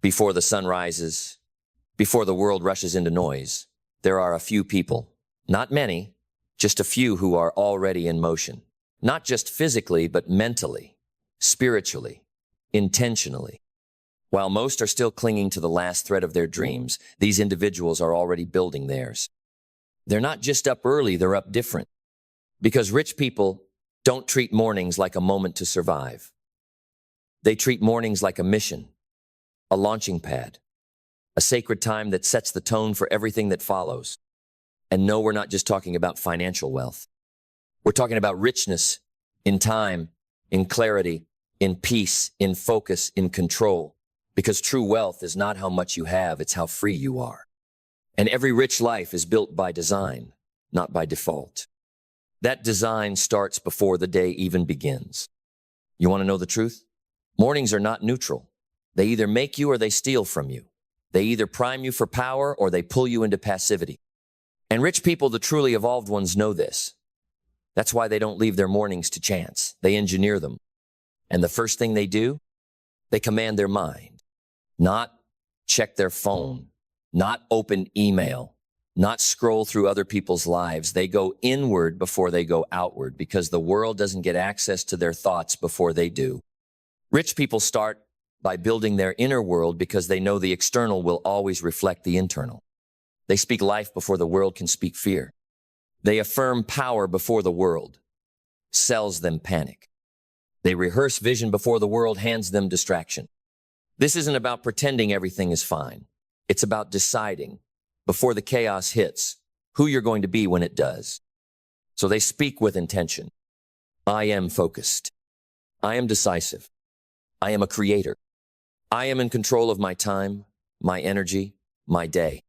Before the sun rises, before the world rushes into noise, there are a few people, not many, just a few who are already in motion. Not just physically, but mentally, spiritually, intentionally. While most are still clinging to the last thread of their dreams, these individuals are already building theirs. They're not just up early, they're up different. Because rich people don't treat mornings like a moment to survive. They treat mornings like a mission, a launching pad, a sacred time that sets the tone for everything that follows. And no, we're not just talking about financial wealth. We're talking about richness in time, in clarity, in peace, in focus, in control. Because true wealth is not how much you have, it's how free you are. And every rich life is built by design, not by default. That design starts before the day even begins. You want to know the truth? Mornings are not neutral. They either make you or they steal from you. They either prime you for power or they pull you into passivity. And rich people, the truly evolved ones, know this. That's why they don't leave their mornings to chance. They engineer them. And the first thing they do, they command their mind. Not check their phone, not open email, not scroll through other people's lives. They go inward before they go outward because the world doesn't get access to their thoughts before they do. Rich people start by building their inner world because they know the external will always reflect the internal. They speak life before the world can speak fear. They affirm power before the world sells them panic. They rehearse vision before the world hands them distraction. This isn't about pretending everything is fine. It's about deciding, before the chaos hits, who you're going to be when it does. So they speak with intention. I am focused. I am decisive. I am a creator. I am in control of my time, my energy, my day.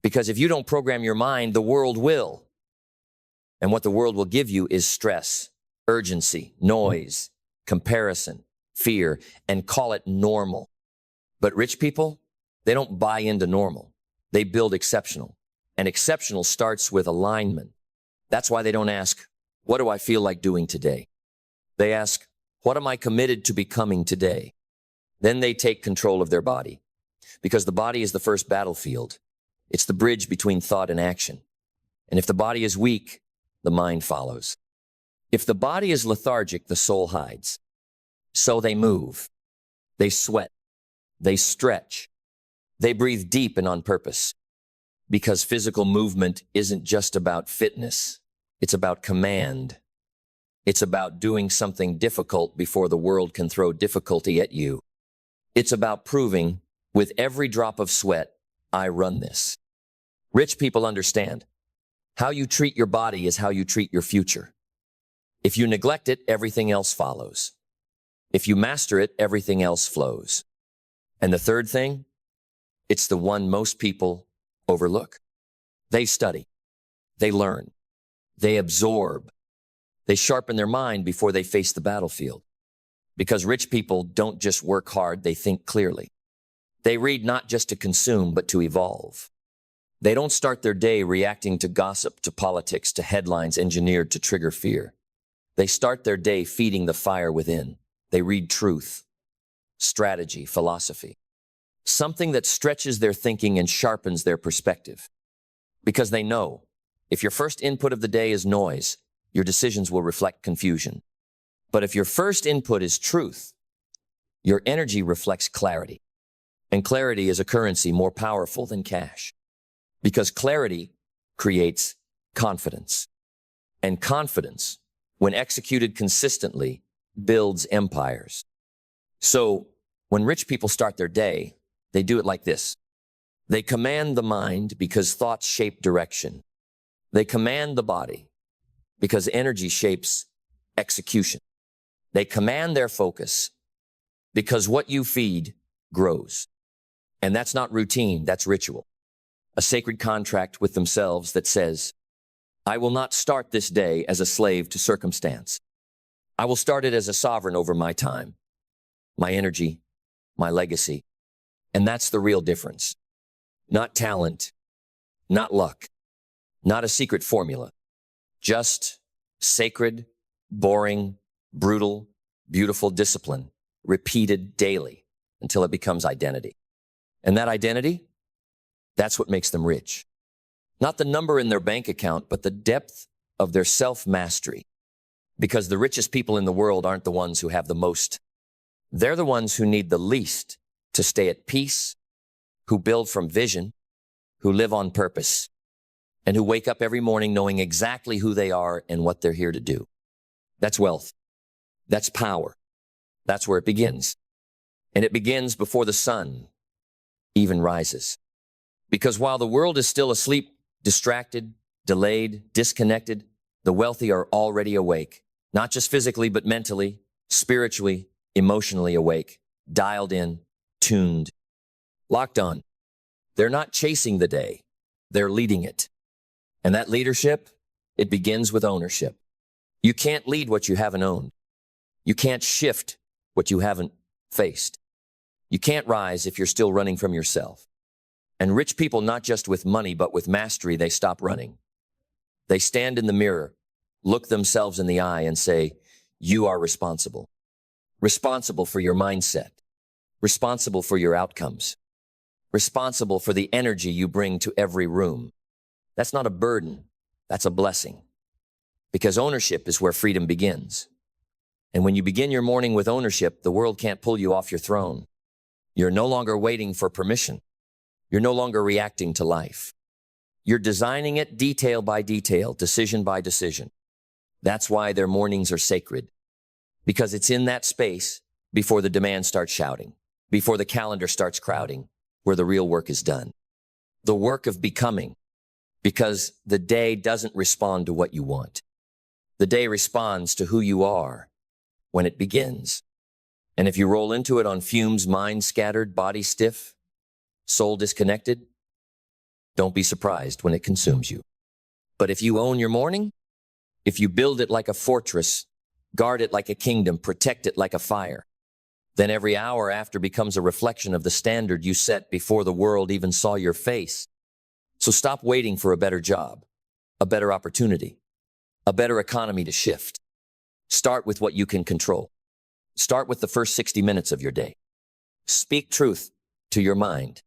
Because if you don't program your mind, the world will. And what the world will give you is stress, urgency, noise, comparison, fear, and call it normal. But rich people, they don't buy into normal. They build exceptional. And exceptional starts with alignment. That's why they don't ask, what do I feel like doing today? They ask, what am I committed to becoming today? Then they take control of their body. Because the body is the first battlefield. It's the bridge between thought and action. And if the body is weak, the mind follows. If the body is lethargic, the soul hides. So they move. They sweat. They stretch. They breathe deep and on purpose. Because physical movement isn't just about fitness. It's about command. It's about doing something difficult before the world can throw difficulty at you. It's about proving, with every drop of sweat, I run this. Rich people understand. How you treat your body is how you treat your future. If you neglect it, everything else follows. If you master it, everything else flows. And the third thing, it's the one most people overlook. They study. They learn. They absorb. They sharpen their mind before they face the battlefield. Because rich people don't just work hard, they think clearly. They read not just to consume, but to evolve. They don't start their day reacting to gossip, to politics, to headlines engineered to trigger fear. They start their day feeding the fire within. They read truth, strategy, philosophy. Something that stretches their thinking and sharpens their perspective. Because they know, if your first input of the day is noise, your decisions will reflect confusion. But if your first input is truth, your energy reflects clarity. And clarity is a currency more powerful than cash. Because clarity creates confidence. And confidence, when executed consistently, builds empires. So, when rich people start their day, they do it like this. They command the mind because thoughts shape direction. They command the body because energy shapes execution. They command their focus because what you feed grows. And that's not routine, that's ritual. A sacred contract with themselves that says, I will not start this day as a slave to circumstance. I will start it as a sovereign over my time, my energy, my legacy. And that's the real difference. Not talent, not luck, not a secret formula. Just sacred, boring, brutal, beautiful discipline, repeated daily until it becomes identity. And that identity, that's what makes them rich. Not the number in their bank account, but the depth of their self-mastery. Because the richest people in the world aren't the ones who have the most. They're the ones who need the least to stay at peace, who build from vision, who live on purpose, and who wake up every morning knowing exactly who they are and what they're here to do. That's wealth. That's power. That's where it begins. And it begins before the sun even rises. Because while the world is still asleep, distracted, delayed, disconnected, the wealthy are already awake, not just physically, but mentally, spiritually, emotionally awake, dialed in, tuned, locked on. They're not chasing the day, they're leading it. And that leadership, it begins with ownership. You can't lead what you haven't owned. You can't shift what you haven't faced. You can't rise if you're still running from yourself. And rich people, not just with money, but with mastery, they stop running. They stand in the mirror, look themselves in the eye and say, you are responsible. Responsible for your mindset. Responsible for your outcomes. Responsible for the energy you bring to every room. That's not a burden. That's a blessing. Because ownership is where freedom begins. And when you begin your morning with ownership, the world can't pull you off your throne. You're no longer waiting for permission. You're no longer reacting to life. You're designing it detail by detail, decision by decision. That's why their mornings are sacred. Because it's in that space, before the demand starts shouting, before the calendar starts crowding, where the real work is done. The work of becoming. Because the day doesn't respond to what you want. The day responds to who you are when it begins. And if you roll into it on fumes, mind scattered, body stiff, soul disconnected, don't be surprised when it consumes you. But if you own your morning, if you build it like a fortress, guard it like a kingdom, protect it like a fire, then every hour after becomes a reflection of the standard you set before the world even saw your face. So stop waiting for a better job, a better opportunity, a better economy to shift. Start with what you can control. Start with the first 60 minutes of your day. Speak truth to your mind.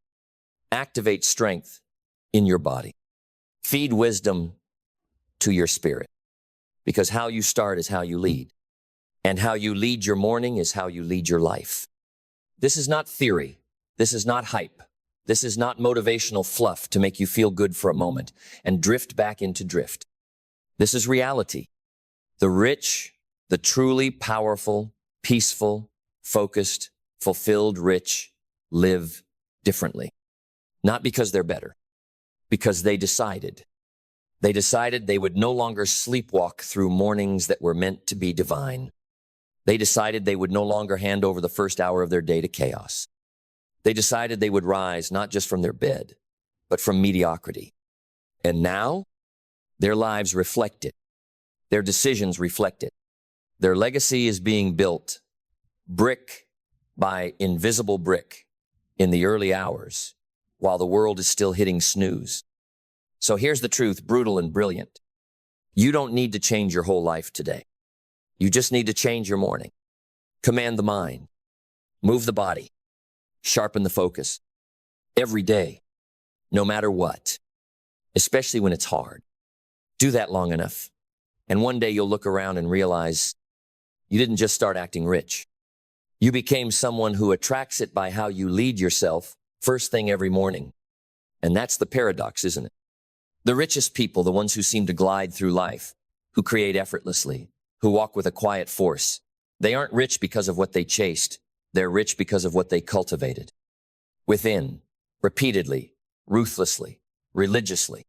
Activate strength in your body. Feed wisdom to your spirit. Because how you start is how you lead. And how you lead your morning is how you lead your life. This is not theory. This is not hype. This is not motivational fluff to make you feel good for a moment and drift back into drift. This is reality. The rich, the truly powerful, peaceful, focused, fulfilled rich live differently. Not because they're better, because they decided. They decided they would no longer sleepwalk through mornings that were meant to be divine. They decided they would no longer hand over the first hour of their day to chaos. They decided they would rise not just from their bed, but from mediocrity. And now, their lives reflect it. Their decisions reflect it. Their legacy is being built, brick by invisible brick, in the early hours, while the world is still hitting snooze. So here's the truth, brutal and brilliant. You don't need to change your whole life today. You just need to change your morning. Command the mind. Move the body. Sharpen the focus. Every day, no matter what, especially when it's hard. Do that long enough, and one day you'll look around and realize you didn't just start acting rich. You became someone who attracts it by how you lead yourself first thing every morning. And that's the paradox, isn't it? The richest people, the ones who seem to glide through life, who create effortlessly, who walk with a quiet force, they aren't rich because of what they chased. They're rich because of what they cultivated. Within, repeatedly, ruthlessly, religiously.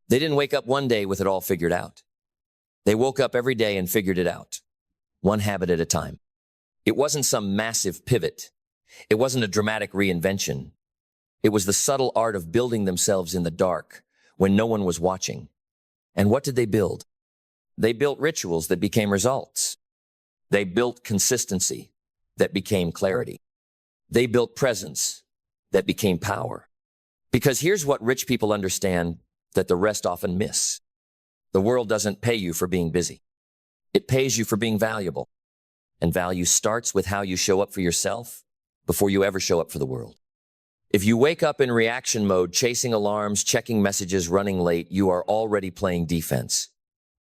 They didn't wake up one day with it all figured out. They woke up every day and figured it out, one habit at a time. It wasn't some massive pivot. It wasn't a dramatic reinvention. It was the subtle art of building themselves in the dark when no one was watching. And what did they build? They built rituals that became results. They built consistency that became clarity. They built presence that became power. Because here's what rich people understand that the rest often miss. The world doesn't pay you for being busy. It pays you for being valuable. And value starts with how you show up for yourself before you ever show up for the world. If you wake up in reaction mode, chasing alarms, checking messages, running late, you are already playing defense.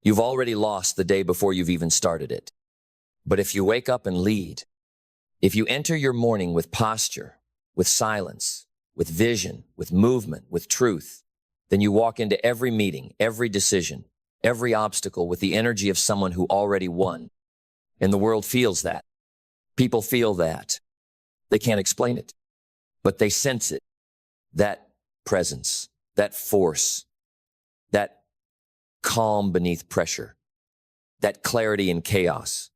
You've already lost the day before you've even started it. But if you wake up and lead, if you enter your morning with posture, with silence, with vision, with movement, with truth, then you walk into every meeting, every decision, every obstacle with the energy of someone who already won. And the world feels that. People feel that. They can't explain it, but they sense it. That presence, that force, that calm beneath pressure, that clarity in chaos,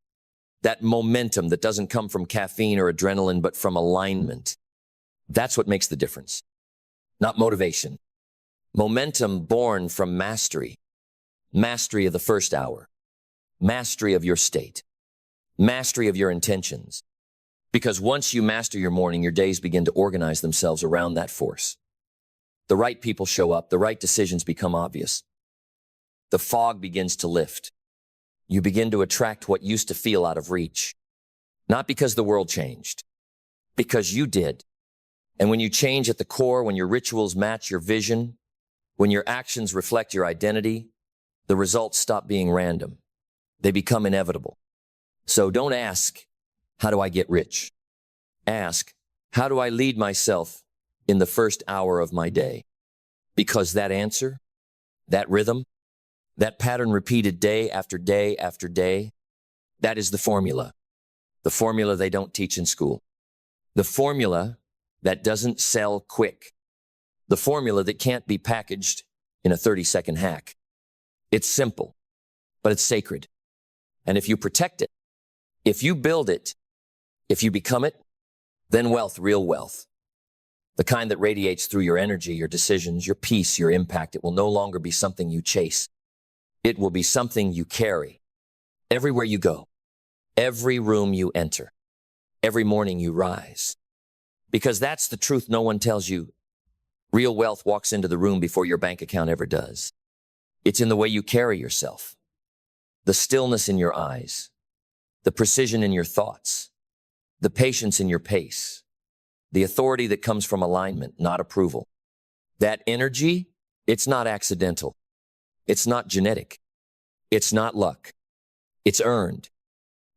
that momentum that doesn't come from caffeine or adrenaline, but from alignment. That's what makes the difference. Not motivation. Momentum born from mastery. Mastery of the first hour. Mastery of your state. Mastery of your intentions. Because once you master your morning, your days begin to organize themselves around that force. The right people show up. The right decisions become obvious. The fog begins to lift. You begin to attract what used to feel out of reach. Not because the world changed, because you did. And when you change at the core, when your rituals match your vision, when your actions reflect your identity, the results stop being random. They become inevitable. So don't ask, how do I get rich? Ask, how do I lead myself in the first hour of my day? Because that answer, that rhythm, that pattern repeated day after day after day, that is the formula. The formula they don't teach in school. The formula that doesn't sell quick. The formula that can't be packaged in a 30-second hack. It's simple, but it's sacred. And if you protect it, if you build it, if you become it, then wealth, real wealth, the kind that radiates through your energy, your decisions, your peace, your impact, it will no longer be something you chase. It will be something you carry everywhere you go, every room you enter, every morning you rise. Because that's the truth no one tells you. Real wealth walks into the room before your bank account ever does. It's in the way you carry yourself, the stillness in your eyes, the precision in your thoughts, the patience in your pace, the authority that comes from alignment, not approval. That energy, it's not accidental. It's not genetic. It's not luck. It's earned.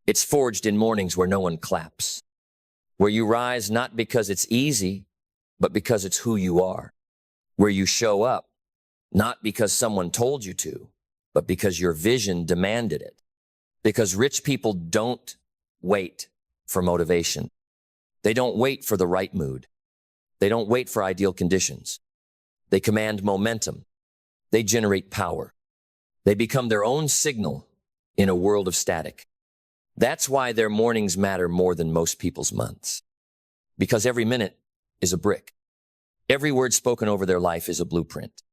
It's forged in mornings where no one claps, where you rise not because it's easy, but because it's who you are, where you show up, not because someone told you to, but because your vision demanded it. Because rich people don't wait for motivation. They don't wait for the right mood. They don't wait for ideal conditions. They command momentum. They generate power. They become their own signal in a world of static. That's why their mornings matter more than most people's months. Because every minute is a brick. Every word spoken over their life is a blueprint.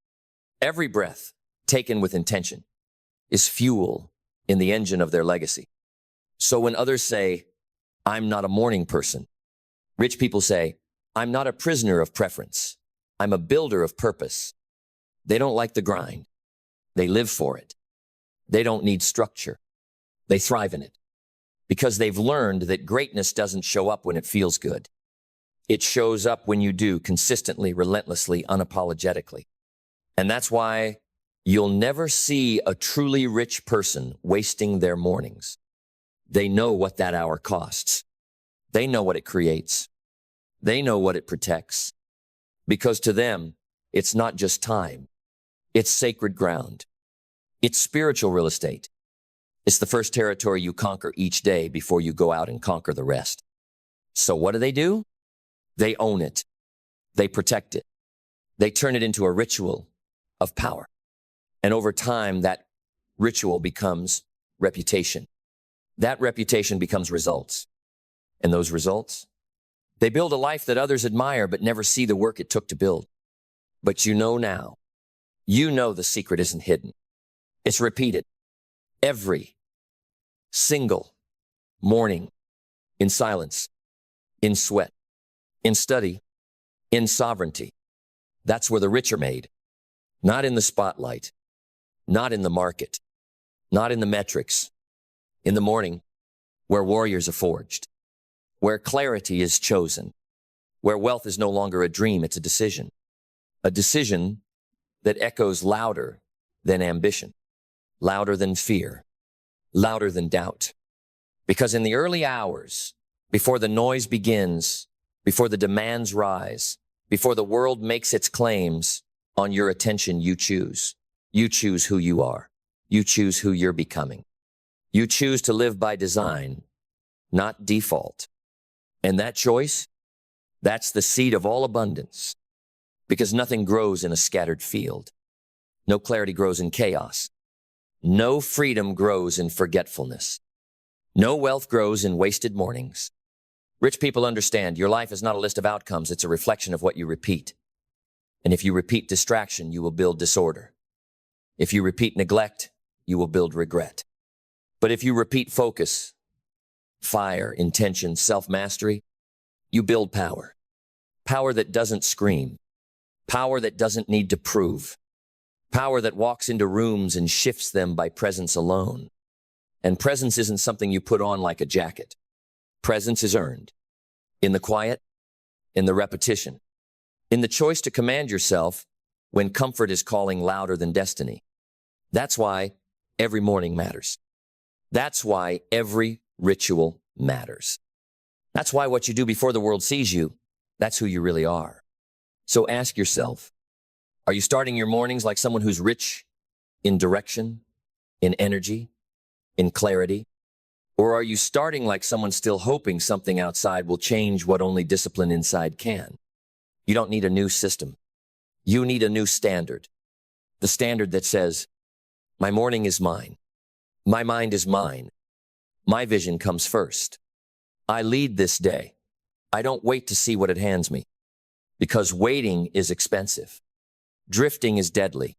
Every breath taken with intention is fuel in the engine of their legacy. So when others say, I'm not a morning person, rich people say, I'm not a prisoner of preference. I'm a builder of purpose. They don't like the grind. They live for it. They don't need structure. They thrive in it because they've learned that greatness doesn't show up when it feels good. It shows up when you do, consistently, relentlessly, unapologetically. And that's why you'll never see a truly rich person wasting their mornings. They know what that hour costs. They know what it creates. They know what it protects. Because to them, it's not just time. It's sacred ground. It's spiritual real estate. It's the first territory you conquer each day before you go out and conquer the rest. So what do? They own it. They protect it. They turn it into a ritual of power. And over time, that ritual becomes reputation. That reputation becomes results. And those results, they build a life that others admire but never see the work it took to build. But you know now, you know the secret isn't hidden. It's repeated every single morning in silence, in sweat, in study, in sovereignty. That's where the rich are made. Not in the spotlight, not in the market, not in the metrics. In the morning, where warriors are forged, where clarity is chosen, where wealth is no longer a dream, it's a decision that echoes louder than ambition, louder than fear, louder than doubt. Because in the early hours, before the noise begins, before the demands rise, before the world makes its claims on your attention, you choose. You choose who you are. You choose who you're becoming. You choose to live by design, not default. And that choice, that's the seed of all abundance. Because nothing grows in a scattered field. No clarity grows in chaos. No freedom grows in forgetfulness. No wealth grows in wasted mornings. Rich people understand your life is not a list of outcomes, it's a reflection of what you repeat. And if you repeat distraction, you will build disorder. If you repeat neglect, you will build regret. But if you repeat focus, fire, intention, self-mastery, you build power. Power that doesn't scream. Power that doesn't need to prove. Power that walks into rooms and shifts them by presence alone. And presence isn't something you put on like a jacket. Presence is earned. In the quiet, in the repetition, in the choice to command yourself when comfort is calling louder than destiny. That's why every morning matters. That's why every ritual matters. That's why what you do before the world sees you, that's who you really are. So ask yourself, are you starting your mornings like someone who's rich in direction, in energy, in clarity? Or are you starting like someone still hoping something outside will change what only discipline inside can? You don't need a new system. You need a new standard. The standard that says, my morning is mine. My mind is mine. My vision comes first. I lead this day. I don't wait to see what it hands me. Because waiting is expensive. Drifting is deadly.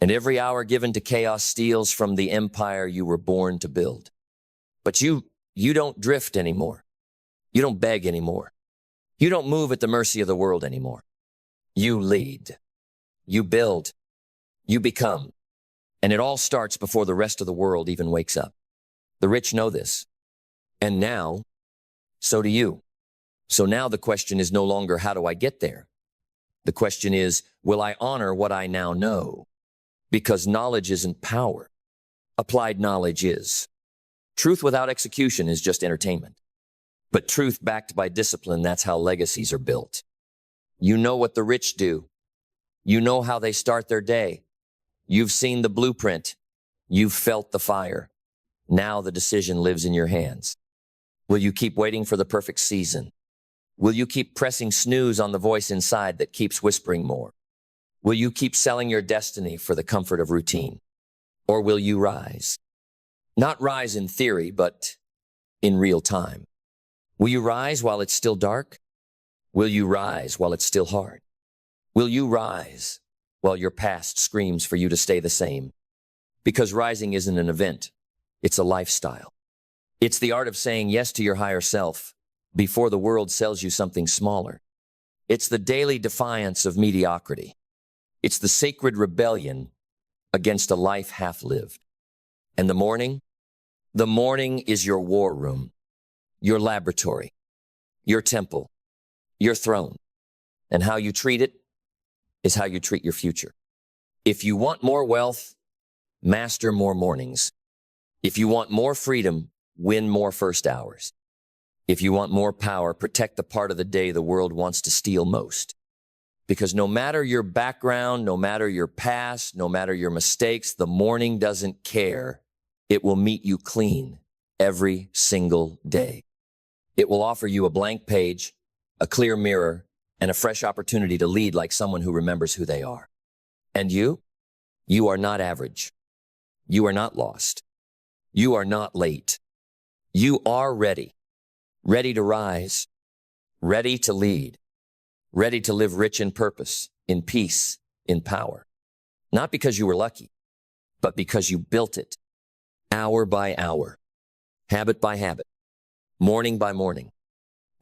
And every hour given to chaos steals from the empire you were born to build. But you don't drift anymore. You don't beg anymore. You don't move at the mercy of the world anymore. You lead. You build. You become. And it all starts before the rest of the world even wakes up. The rich know this. And now, so do you. So now the question is no longer, how do I get there? The question is, will I honor what I now know? Because knowledge isn't power. Applied knowledge is. Truth without execution is just entertainment. But truth backed by discipline, that's how legacies are built. You know what the rich do. You know how they start their day. You've seen the blueprint. You've felt the fire. Now the decision lives in your hands. Will you keep waiting for the perfect season? Will you keep pressing snooze on the voice inside that keeps whispering more? Will you keep selling your destiny for the comfort of routine? Or will you rise? Not rise in theory, but in real time. Will you rise while it's still dark? Will you rise while it's still hard? Will you rise while your past screams for you to stay the same? Because rising isn't an event, it's a lifestyle. It's the art of saying yes to your higher self before the world sells you something smaller. It's the daily defiance of mediocrity. It's the sacred rebellion against a life half-lived. And the morning is your war room, your laboratory, your temple, your throne. And how you treat it is how you treat your future. If you want more wealth, master more mornings. If you want more freedom, win more first hours. If you want more power, protect the part of the day the world wants to steal most. Because no matter your background, no matter your past, no matter your mistakes, the morning doesn't care. It will meet you clean every single day. It will offer you a blank page, a clear mirror, and a fresh opportunity to lead like someone who remembers who they are. And you are not average. You are not lost. You are not late. You are ready. Ready to rise. Ready to lead. Ready to live rich in purpose, in peace, in power. Not because you were lucky, but because you built it. Hour by hour. Habit by habit. Morning by morning.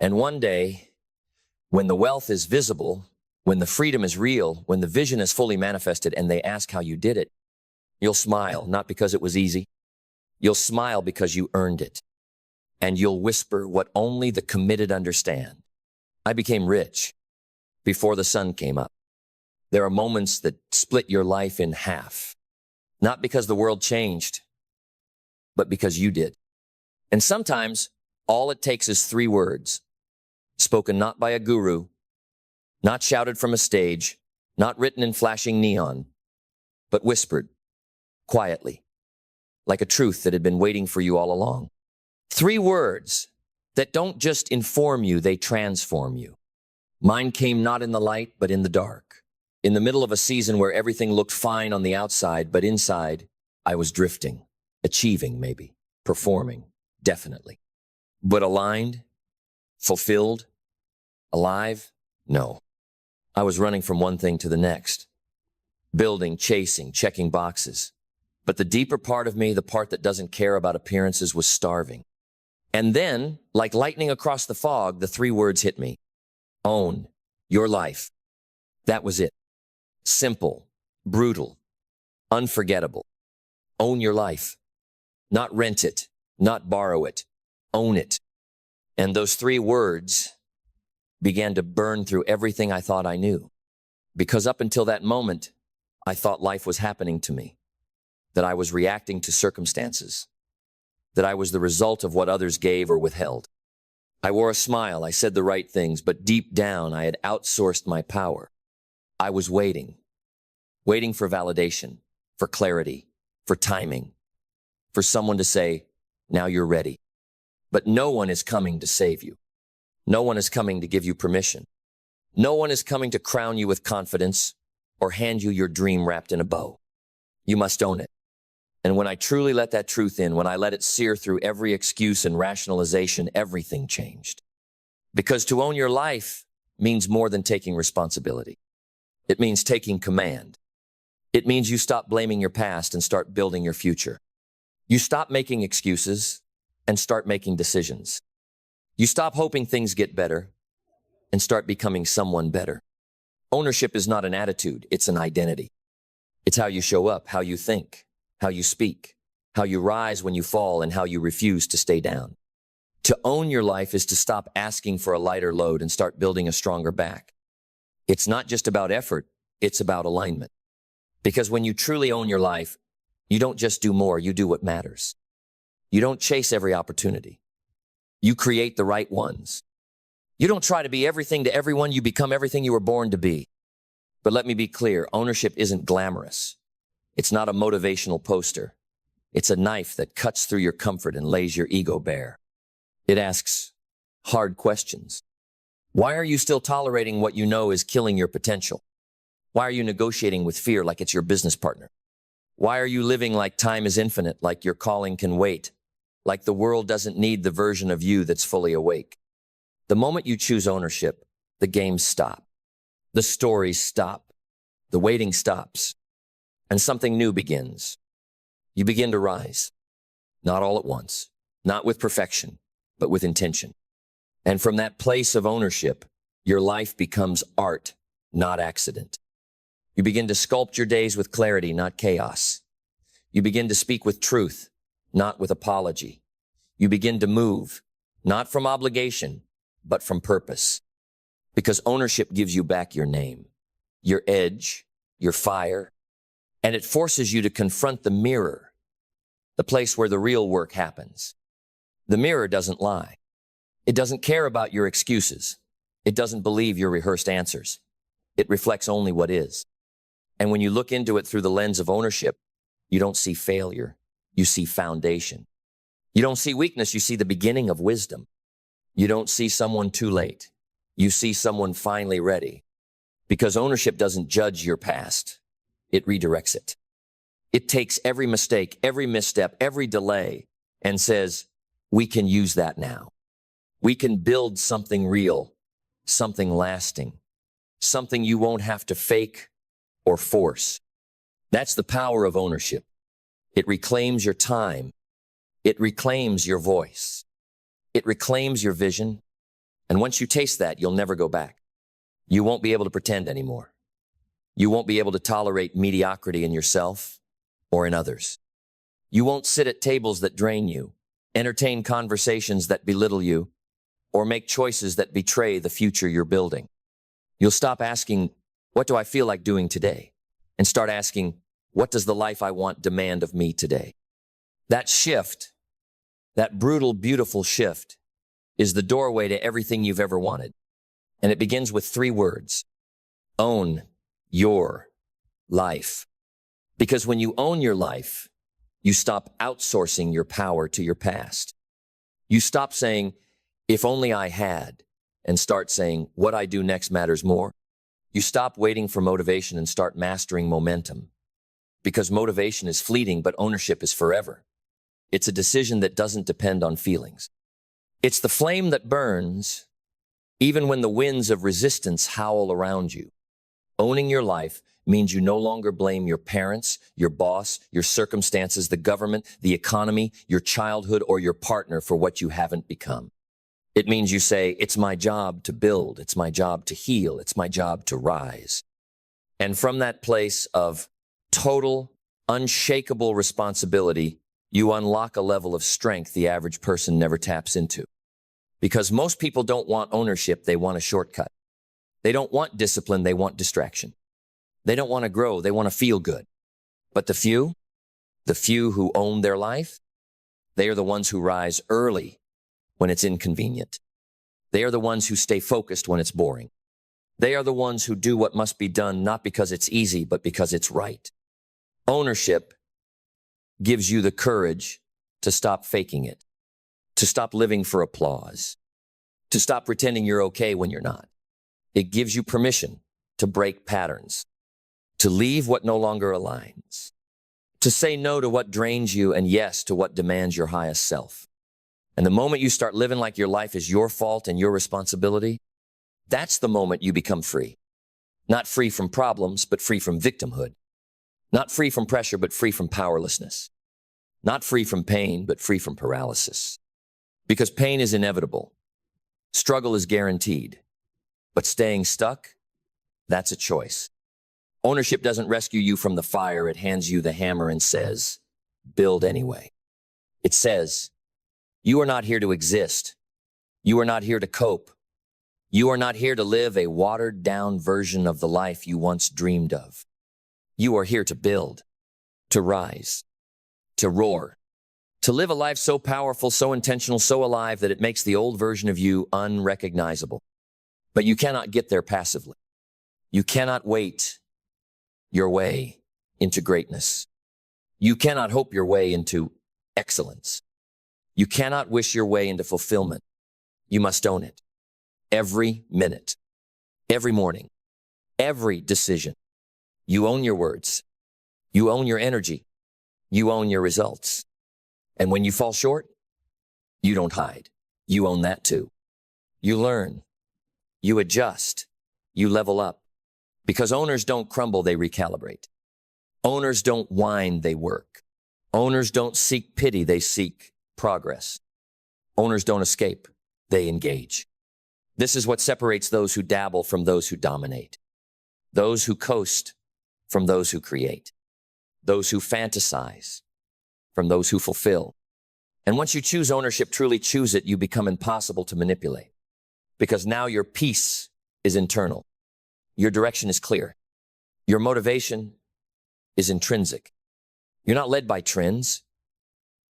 And one day, when the wealth is visible, when the freedom is real, when the vision is fully manifested and they ask how you did it, you'll smile, not because it was easy. You'll smile because you earned it. And you'll whisper what only the committed understand. I became rich before the sun came up. There are moments that split your life in half, not because the world changed, but because you did. And sometimes all it takes is 3 words, spoken not by a guru, not shouted from a stage, not written in flashing neon, but whispered quietly, like a truth that had been waiting for you all along. 3 words that don't just inform you, they transform you. Mine came not in the light, but in the dark. In the middle of a season where everything looked fine on the outside, but inside, I was drifting, achieving maybe, performing, definitely. But aligned, fulfilled, alive? No. I was running from one thing to the next. Building, chasing, checking boxes. But the deeper part of me, the part that doesn't care about appearances, was starving. And then, like lightning across the fog, the 3 words hit me. Own your life. That was it. Simple, brutal, unforgettable. Own your life. Not rent it, not borrow it. Own it. And those 3 words began to burn through everything I thought I knew. Because up until that moment, I thought life was happening to me, that I was reacting to circumstances, that I was the result of what others gave or withheld. I wore a smile, I said the right things, but deep down I had outsourced my power. I was waiting for validation, for clarity, for timing, for someone to say, now you're ready. But no one is coming to save you. No one is coming to give you permission. No one is coming to crown you with confidence or hand you your dream wrapped in a bow. You must own it. And when I truly let that truth in, when I let it sear through every excuse and rationalization, everything changed. Because to own your life means more than taking responsibility. It means taking command. It means you stop blaming your past and start building your future. You stop making excuses and start making decisions. You stop hoping things get better and start becoming someone better. Ownership is not an attitude, it's an identity. It's how you show up, how you think, how you speak, how you rise when you fall, and how you refuse to stay down. To own your life is to stop asking for a lighter load and start building a stronger back. It's not just about effort, it's about alignment. Because when you truly own your life, you don't just do more, you do what matters. You don't chase every opportunity. You create the right ones. You don't try to be everything to everyone, you become everything you were born to be. But let me be clear, ownership isn't glamorous. It's not a motivational poster. It's a knife that cuts through your comfort and lays your ego bare. It asks hard questions. Why are you still tolerating what you know is killing your potential? Why are you negotiating with fear like it's your business partner? Why are you living like time is infinite, like your calling can wait, like the world doesn't need the version of you that's fully awake? The moment you choose ownership, the games stop. The stories stop. The waiting stops. And something new begins. You begin to rise. Not all at once. Not with perfection, but with intention. And from that place of ownership, your life becomes art, not accident. You begin to sculpt your days with clarity, not chaos. You begin to speak with truth, not with apology. You begin to move, not from obligation, but from purpose. Because ownership gives you back your name, your edge, your fire, and it forces you to confront the mirror, the place where the real work happens. The mirror doesn't lie. It doesn't care about your excuses. It doesn't believe your rehearsed answers. It reflects only what is. And when you look into it through the lens of ownership, you don't see failure. You see foundation. You don't see weakness. You see the beginning of wisdom. You don't see someone too late. You see someone finally ready. Because ownership doesn't judge your past. It redirects it. It takes every mistake, every misstep, every delay, and says, we can use that now. We can build something real, something lasting, something you won't have to fake or force. That's the power of ownership. It reclaims your time. It reclaims your voice. It reclaims your vision. And once you taste that, you'll never go back. You won't be able to pretend anymore. You won't be able to tolerate mediocrity in yourself or in others. You won't sit at tables that drain you, entertain conversations that belittle you, or make choices that betray the future you're building. You'll stop asking, what do I feel like doing today? And start asking, what does the life I want demand of me today? That shift, that brutal, beautiful shift, is the doorway to everything you've ever wanted. And it begins with 3 words: own your life. Because when you own your life, you stop outsourcing your power to your past. You stop saying, if only I had, and start saying, what I do next matters more. You stop waiting for motivation and start mastering momentum. Because motivation is fleeting, but ownership is forever. It's a decision that doesn't depend on feelings. It's the flame that burns, even when the winds of resistance howl around you. Owning your life means you no longer blame your parents, your boss, your circumstances, the government, the economy, your childhood, or your partner for what you haven't become. It means you say, it's my job to build, it's my job to heal, it's my job to rise. And from that place of total, unshakable responsibility, you unlock a level of strength the average person never taps into. Because most people don't want ownership, they want a shortcut. They don't want discipline, they want distraction. They don't want to grow, they want to feel good. But the few who own their life, they are the ones who rise early when it's inconvenient. They are the ones who stay focused when it's boring. They are the ones who do what must be done, not because it's easy, but because it's right. Ownership gives you the courage to stop faking it, to stop living for applause, to stop pretending you're okay when you're not. It gives you permission to break patterns, to leave what no longer aligns, to say no to what drains you and yes to what demands your highest self. And the moment you start living like your life is your fault and your responsibility, that's the moment you become free. Not free from problems, but free from victimhood. Not free from pressure, but free from powerlessness. Not free from pain, but free from paralysis. Because pain is inevitable. Struggle is guaranteed. But staying stuck, that's a choice. Ownership doesn't rescue you from the fire. It hands you the hammer and says, build anyway. It says, you are not here to exist. You are not here to cope. You are not here to live a watered-down version of the life you once dreamed of. You are here to build, to rise, to roar, to live a life so powerful, so intentional, so alive that it makes the old version of you unrecognizable. But you cannot get there passively. You cannot wait your way into greatness. You cannot hope your way into excellence. You cannot wish your way into fulfillment. You must own it. Every minute, every morning, every decision. You own your words. You own your energy. You own your results. And when you fall short, you don't hide. You own that too. You learn. You adjust. You level up. Because owners don't crumble, they recalibrate. Owners don't whine, they work. Owners don't seek pity, they seek progress. Owners don't escape, they engage. This is what separates those who dabble from those who dominate. Those who coast from those who create. Those who fantasize from those who fulfill. And once you choose ownership, truly choose it, you become impossible to manipulate. Because now your peace is internal. Your direction is clear. Your motivation is intrinsic. You're not led by trends.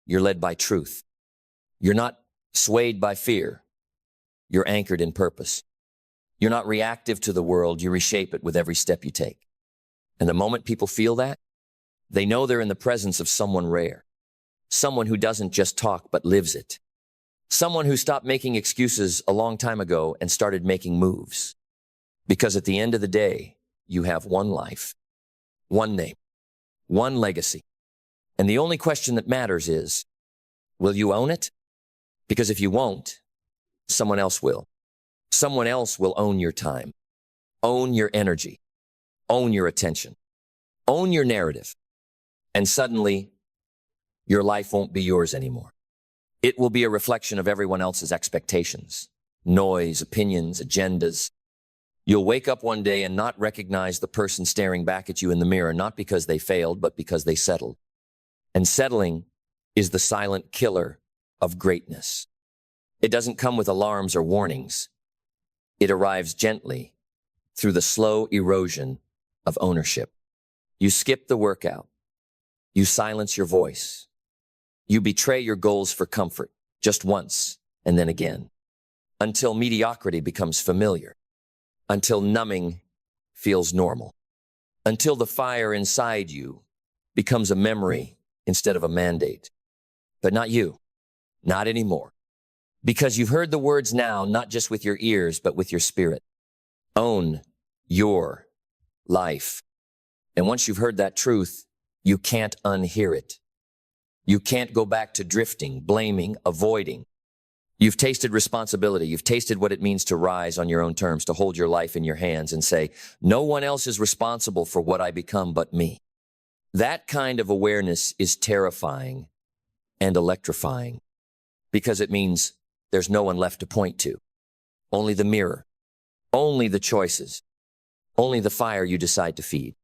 You're led by truth. You're not swayed by fear. You're anchored in purpose. You're not reactive to the world. You reshape it with every step you take. And the moment people feel that, they know they're in the presence of someone rare. Someone who doesn't just talk, but lives it. Someone who stopped making excuses a long time ago and started making moves. Because at the end of the day, you have one life, one name, one legacy. And the only question that matters is, will you own it? Because if you won't, someone else will. Someone else will own your time, own your energy, own your attention, own your narrative. And suddenly, your life won't be yours anymore. It will be a reflection of everyone else's expectations, noise, opinions, agendas. You'll wake up one day and not recognize the person staring back at you in the mirror, not because they failed, but because they settled. And settling is the silent killer of greatness. It doesn't come with alarms or warnings. It arrives gently through the slow erosion of ownership. You skip the workout. You silence your voice. You betray your goals for comfort just once and then again, until mediocrity becomes familiar, until numbing feels normal, until the fire inside you becomes a memory instead of a mandate. But not you, not anymore. Because you've heard the words now, not just with your ears, but with your spirit. Own your life. And once you've heard that truth, you can't unhear it. You can't go back to drifting, blaming, avoiding. You've tasted responsibility. You've tasted what it means to rise on your own terms, to hold your life in your hands and say, no one else is responsible for what I become but me. That kind of awareness is terrifying and electrifying because it means there's no one left to point to. Only the mirror, only the choices, only the fire you decide to feed.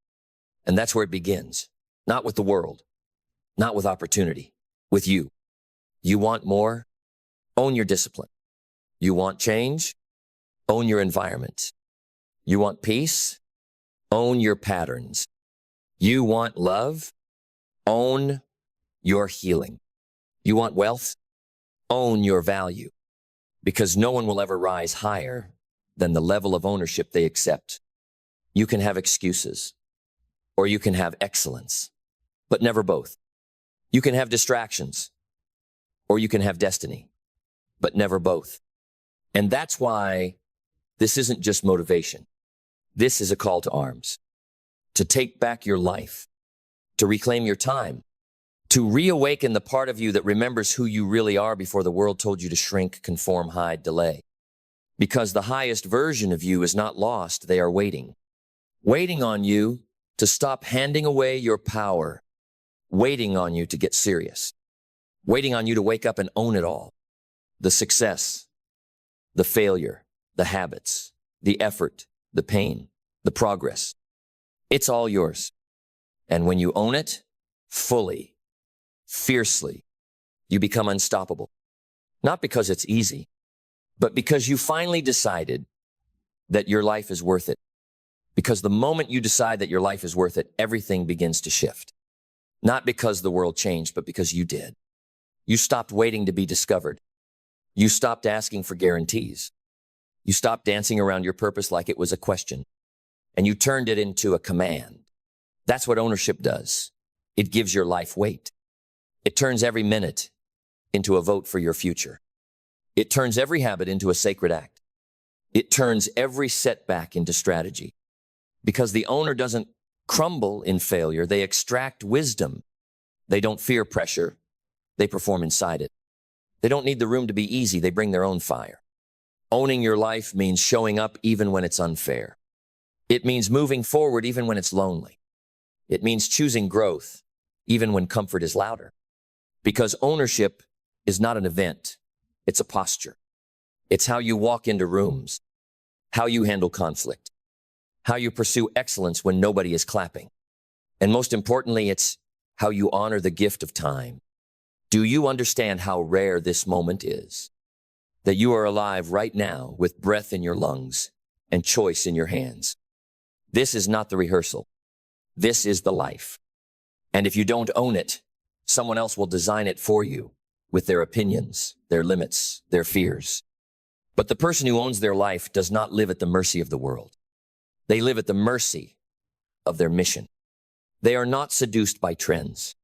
And that's where it begins. Not with the world, not with opportunity, with you. You want more? Own your discipline. You want change? Own your environment. You want peace? Own your patterns. You want love? Own your healing. You want wealth? Own your value. Because no one will ever rise higher than the level of ownership they accept. You can have excuses, or you can have excellence, but never both. You can have distractions, or you can have destiny, but never both. And that's why this isn't just motivation. This is a call to arms, to take back your life, to reclaim your time, to reawaken the part of you that remembers who you really are before the world told you to shrink, conform, hide, delay. Because the highest version of you is not lost. They are waiting on you to stop handing away your power, waiting on you to get serious, waiting on you to wake up and own it all. The success, the failure, the habits, the effort, the pain, the progress. It's all yours. And when you own it fully, fiercely, you become unstoppable. Not because it's easy, but because you finally decided that your life is worth it. Because the moment you decide that your life is worth it, everything begins to shift. Not because the world changed, but because you did. You stopped waiting to be discovered. You stopped asking for guarantees. You stopped dancing around your purpose like it was a question. And you turned it into a command. That's what ownership does. It gives your life weight. It turns every minute into a vote for your future. It turns every habit into a sacred act. It turns every setback into strategy. Because the owner doesn't crumble in failure, they extract wisdom. They don't fear pressure, they perform inside it. They don't need the room to be easy, they bring their own fire. Owning your life means showing up even when it's unfair. It means moving forward even when it's lonely. It means choosing growth even when comfort is louder. Because ownership is not an event, it's a posture. It's how you walk into rooms, how you handle conflict, how you pursue excellence when nobody is clapping. And most importantly, it's how you honor the gift of time. Do you understand how rare this moment is? That you are alive right now with breath in your lungs and choice in your hands. This is not the rehearsal. This is the life. And if you don't own it, someone else will design it for you with their opinions, their limits, their fears. But the person who owns their life does not live at the mercy of the world. They live at the mercy of their mission. They are not seduced by trends.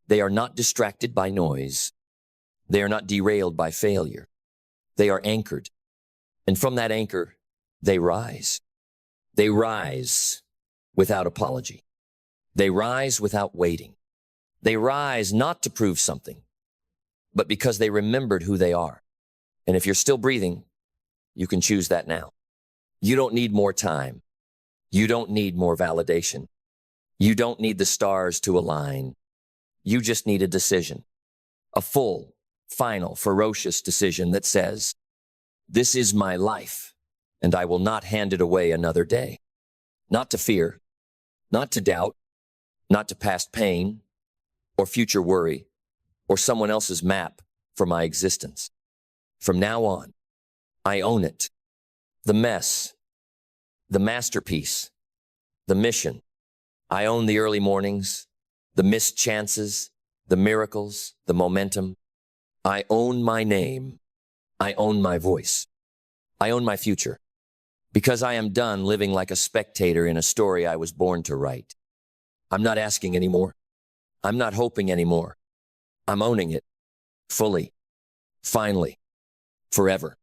They are not distracted by noise. They are not derailed by failure. They are anchored. And from that anchor, they rise. They rise without apology. They rise without waiting. They rise not to prove something, but because they remembered who they are. And if you're still breathing, you can choose that now. You don't need more time. You don't need more validation. You don't need the stars to align. You just need a decision. A full, final, ferocious decision that says, this is my life, and I will not hand it away another day. Not to fear, not to doubt, not to past pain, or future worry, or someone else's map for my existence. From now on, I own it. The mess, the masterpiece, the mission. I own the early mornings, the missed chances, the miracles, the momentum. I own my name. I own my voice. I own my future. Because I am done living like a spectator in a story I was born to write. I'm not asking anymore. I'm not hoping anymore. I'm owning it. Fully. Finally. Forever.